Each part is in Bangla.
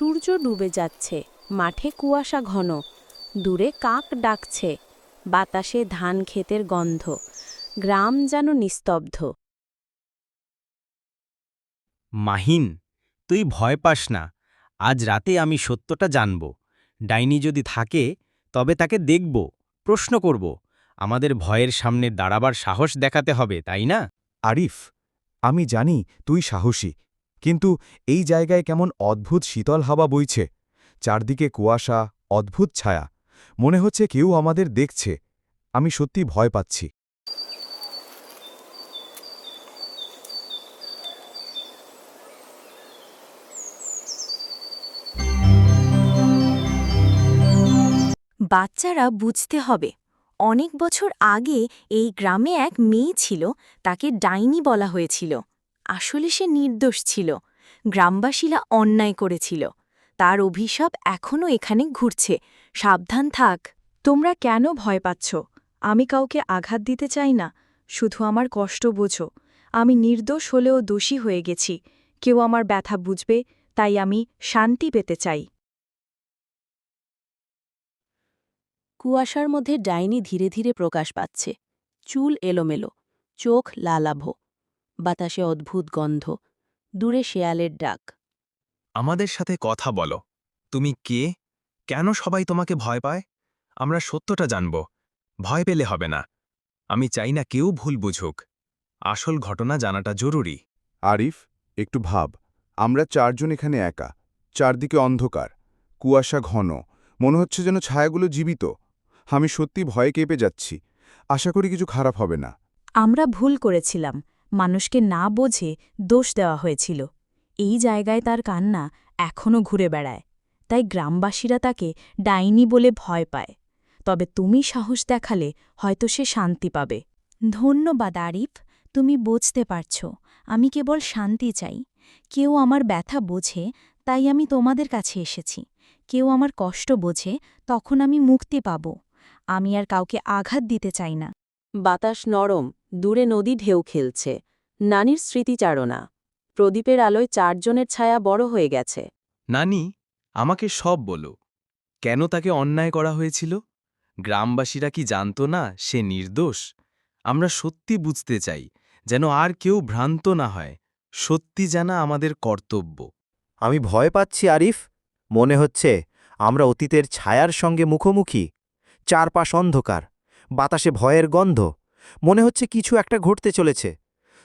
সূর্য ডুবে যাচ্ছে, মাঠে কুয়াশা ঘন, দূরে কাক ডাকছে, বাতাসে ধান ক্ষেতের গন্ধ, গ্রাম যেন নিস্তব্ধ। মাহিন, তুই ভয় পাস না। আজ রাতে আমি সত্যটা জানব। ডাইনি যদি থাকে তবে তাকে দেখব, প্রশ্ন করব। আমাদের ভয়ের সামনে দাঁড়াবার সাহস দেখাতে হবে, তাই না? আরিফ, আমি জানি তুই সাহসী, কিন্তু এই জায়গায় কেমন অদ্ভুত শীতল হাওয়া বইছে। চারদিকে কুয়াশা, অদ্ভুত ছায়া। মনে হচ্ছে কেউ আমাদের দেখছে। আমি সত্যি ভয় পাচ্ছি। বাচ্চারা বুঝতে হবে, অনেক বছর আগে এই গ্রামে এক মেয়ে ছিল, তাকে ডাইনি বলা হয়েছিল। আসলে সে নির্দোষ ছিল, গ্রামবাসীরা অন্যায় করেছিল। তার অভিশাপ এখনও এখানে ঘুরছে। সাবধান থাক। তোমরা কেন ভয় পাচ্ছ? আমি কাউকে আঘাত দিতে চাই না, শুধু আমার কষ্ট বোঝো। আমি নির্দোষ হলেও দোষী হয়ে গেছি। কেউ আমার ব্যথা বুঝবে, তাই আমি শান্তি পেতে চাই। কুয়াশার মধ্যে ডাইনি ধীরে ধীরে প্রকাশ পাচ্ছে। চুল এলোমেলো, চোখ লালাভ, বাতাসে অদ্ভুত গন্ধ, দূরে শেয়ালের ডাক। আমাদের সাথে কথা বলো। তুমি কে? কেন সবাই তোমাকে ভয় পায়? আমরা সত্যটা জানব। ভয় পেলে হবে না। আমি চাই না কেউ ভুল বুঝুক। আসল ঘটনা জানাটা জরুরি। আরিফ, একটু ভাব। আমরা চারজন এখানে একা, চারদিকে অন্ধকার, কুয়াশা ঘন, মনে হচ্ছে যেন ছায়াগুলো জীবিত। আমি সত্যি ভয়ে কেঁপে যাচ্ছি। আশা করি কিছু খারাপ হবে না। আমরা ভুল করেছিলাম, মানুষকে না বোঝে দোষ দেওয়া হয়েছিল। এই জায়গায় তার কান্না এখনও ঘুরে বেড়ায়, তাই গ্রামবাসীরা তাকে ডাইনি বলে ভয় পায়। তবে তুমি সাহস দেখালে হয়তো সে শান্তি পাবে। ধন্যবাদ আরিফ, তুমি বুঝতে পারছ। আমি কেবল শান্তি চাই। কেউ আমার ব্যথা বোঝে, তাই আমি তোমাদের কাছে এসেছি। কেউ আমার কষ্ট বোঝে, তখন আমি মুক্তি পাব। আমি আর কাউকে আঘাত দিতে চাই না। বাতাস নরম, দূরে নদী ঢেউ খেলছে। নানির স্মৃতিচারণা। প্রদীপের আলোয় চারজনের ছায়া বড় হয়ে গেছে। নানি, আমাকে সব বলো। কেন তাকে অন্যায় করা হয়েছিল? গ্রামবাসীরা কি জানত না সে নির্দোষ? আমরা সত্যি বুঝতে চাই, যেন আর কেউ ভ্রান্ত না হয়। সত্যি জানা আমাদের কর্তব্য। আমি ভয় পাচ্ছি আরিফ। মনে হচ্ছে আমরা অতীতের ছায়ার সঙ্গে মুখোমুখি। চারপাশ অন্ধকার, বাতাসে ভয়ের গন্ধ। মনে হচ্ছে কিছু একটা ঘটতে চলেছে।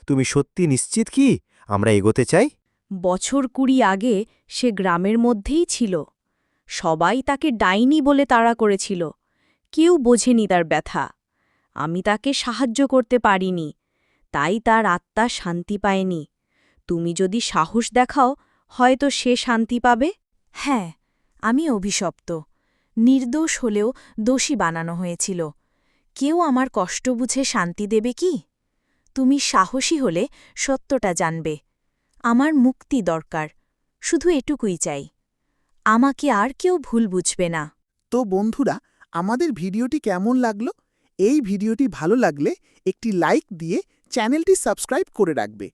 তুমি সত্যি নিশ্চিত কি আমরা এগোতে চাই? বছর 20 আগে সে গ্রামের মধ্যেই ছিল। সবাই তাকে ডাইনি বলে তাড়া করেছিল। কেউ বোঝেনি তার ব্যথা। আমি তাকে সাহায্য করতে পারিনি, তাই তার আত্মা শান্তি পায়নি। তুমি যদি সাহস দেখাও, হয়তো সে শান্তি পাবে। হ্যাঁ, আমি অভিশপ্ত। নির্দোষ হলেও দোষী বানানো হয়েছিল। কেউ আমার কষ্ট বুঝে শান্তি দেবে কি? তুমি সাহসী হলে সত্যটা জানবে। আমার মুক্তি দরকার, শুধু এটুকুই চাই। আমাকে আর কেউ ভুল বুঝবে না। তো বন্ধুরা, আমাদের ভিডিওটি কেমন লাগলো? এই ভিডিওটি ভালো লাগলে একটি লাইক দিয়ে চ্যানেলটি সাবস্ক্রাইব করে রাখবে।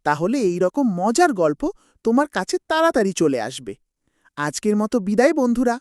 তাহলে এই রকম মজার গল্প তোমার কাছে তাড়াতাড়ি চলে আসবে। আজকের মতো বিদায় বন্ধুরা।